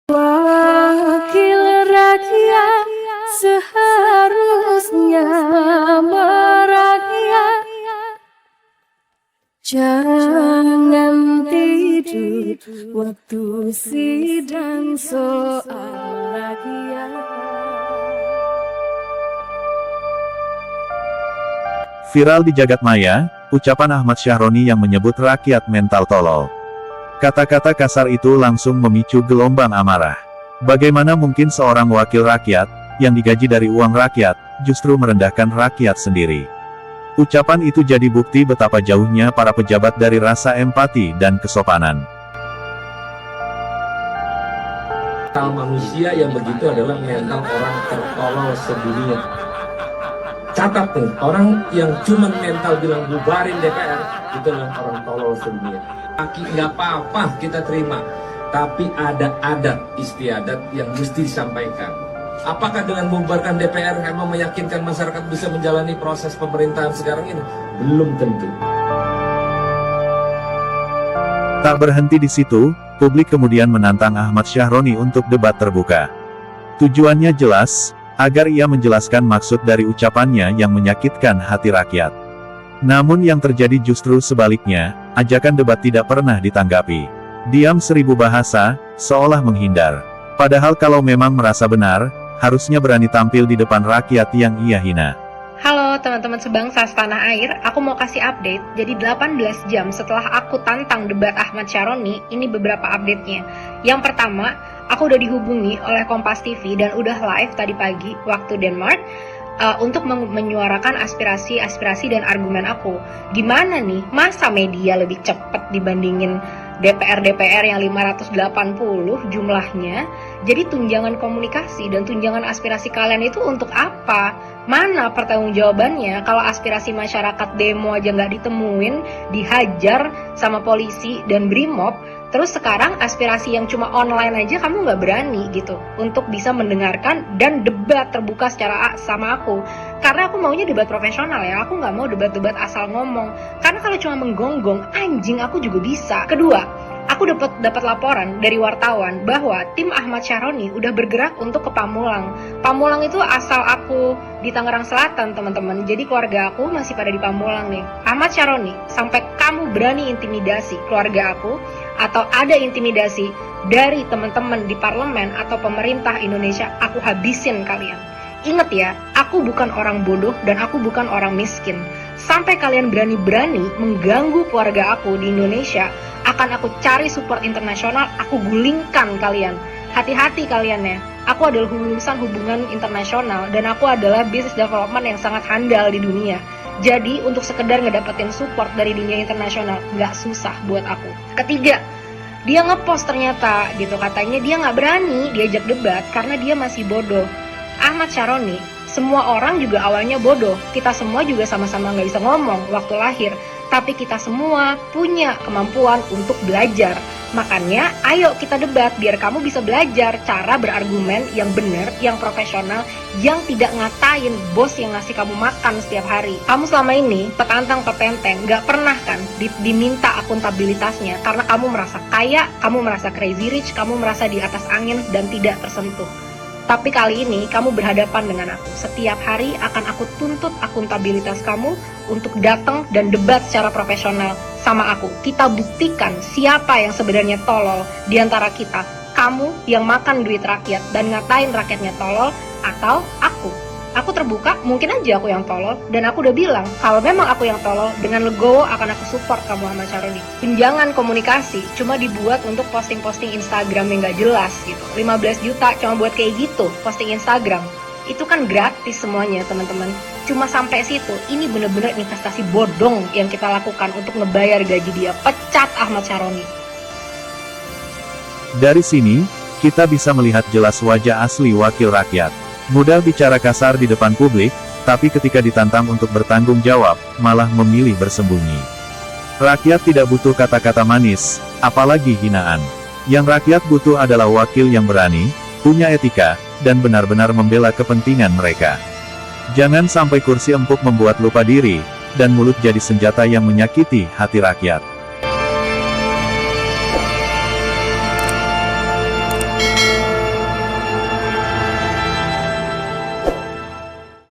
Wakil rakyat seharusnya merakyat. Jangan tidur waktu sidang soal rakyat. Viral di jagat maya, ucapan Ahmad Syahronny yang menyebut rakyat mental tolol. Kata-kata kasar itu langsung memicu gelombang amarah. Bagaimana mungkin seorang wakil rakyat, yang digaji dari uang rakyat, justru merendahkan rakyat sendiri? Ucapan itu jadi bukti betapa jauhnya para pejabat dari rasa empati dan kesopanan. Mental manusia yang begitu adalah mental orang tertolol sedunia. Catat nih, orang yang cuma mental bilang bubarin DPR, itu adalah orang tolol sedunia. Nggak apa-apa kita terima, tapi ada adat istiadat yang mesti disampaikan. Apakah dengan membubarkan DPR emang meyakinkan masyarakat bisa menjalani proses pemerintahan sekarang ini? Belum tentu. Tak berhenti di situ, publik kemudian menantang Ahmad Syahronny untuk debat terbuka. Tujuannya jelas, agar ia menjelaskan maksud dari ucapannya yang menyakitkan hati rakyat. Namun yang terjadi justru sebaliknya, ajakan debat tidak pernah ditanggapi. Diam seribu bahasa, seolah menghindar. Padahal kalau memang merasa benar, harusnya berani tampil di depan rakyat yang ia hina. Halo teman-teman sebangsa setanah air, aku mau kasih update. Jadi 18 jam setelah aku tantang debat Ahmad Syahronny, ini beberapa update-nya. Yang pertama, aku udah dihubungi oleh Kompas TV dan udah live tadi pagi waktu Denmark untuk menyuarakan aspirasi dan argumen aku. Gimana nih, masa media lebih cepat dibandingin DPR yang 580 jumlahnya? Jadi tunjangan komunikasi dan tunjangan aspirasi kalian itu untuk apa? Mana pertanggungjawabannya kalau aspirasi masyarakat demo aja nggak ditemuin, dihajar sama polisi dan BRIMOB? Terus sekarang aspirasi yang cuma online aja kamu nggak berani gitu untuk bisa mendengarkan dan debat terbuka secara sama aku. Karena aku maunya debat profesional ya, aku nggak mau debat-debat asal ngomong. Karena kalau cuma menggonggong, anjing aku juga bisa. Kedua, aku dapat laporan dari wartawan bahwa tim Ahmad Syahronny udah bergerak untuk ke Pamulang. Pamulang itu asal aku di Tangerang Selatan teman-teman. Jadi keluarga aku masih pada di Pamulang nih. Ahmad Syahronny, sampai kamu berani intimidasi keluarga aku atau ada intimidasi dari teman-teman di parlemen atau pemerintah Indonesia, aku habisin kalian. Ingat ya, aku bukan orang bodoh dan aku bukan orang miskin. Sampai kalian berani-berani mengganggu keluarga aku di Indonesia, akan aku cari support internasional, aku gulingkan kalian. Hati-hati kalian ya, aku adalah lulusan hubungan internasional dan aku adalah business development yang sangat handal di dunia. Jadi untuk sekedar ngedapetin support dari dunia internasional nggak susah buat aku. Ketiga, dia ngepost ternyata gitu, katanya dia nggak berani diajak debat karena dia masih bodoh. Ahmad Syahronny, semua orang juga awalnya bodoh. Kita semua juga sama-sama nggak bisa ngomong waktu lahir. Tapi kita semua punya kemampuan untuk belajar. Makanya ayo kita debat biar kamu bisa belajar cara berargumen yang benar, yang profesional, yang tidak ngatain bos yang ngasih kamu makan setiap hari. Kamu selama ini petantang petenteng, gak pernah kan diminta akuntabilitasnya karena kamu merasa kaya, kamu merasa crazy rich, kamu merasa di atas angin dan tidak tersentuh. Tapi kali ini kamu berhadapan dengan aku. Setiap hari akan aku tuntut akuntabilitas kamu untuk datang dan debat secara profesional sama aku. Kita buktikan siapa yang sebenarnya tolol di antara kita. Kamu yang makan duit rakyat dan ngatain rakyatnya tolol atau aku. Aku terbuka, mungkin aja aku yang tolol, dan aku udah bilang, kalau memang aku yang tolol, dengan legowo akan aku support kamu Ahmad Syahronny. Tunjangan komunikasi cuma dibuat untuk posting-posting Instagram yang gak jelas gitu. 15 juta cuma buat kayak gitu, posting Instagram. Itu kan gratis semuanya teman-teman. Cuma sampai situ, ini bener-bener investasi bodong yang kita lakukan untuk ngebayar gaji dia. Pecat Ahmad Syahronny. Dari sini, kita bisa melihat jelas wajah asli wakil rakyat. Mudah bicara kasar di depan publik, tapi ketika ditantang untuk bertanggung jawab, malah memilih bersembunyi. Rakyat tidak butuh kata-kata manis, apalagi hinaan. Yang rakyat butuh adalah wakil yang berani, punya etika, dan benar-benar membela kepentingan mereka. Jangan sampai kursi empuk membuat lupa diri, dan mulut jadi senjata yang menyakiti hati rakyat.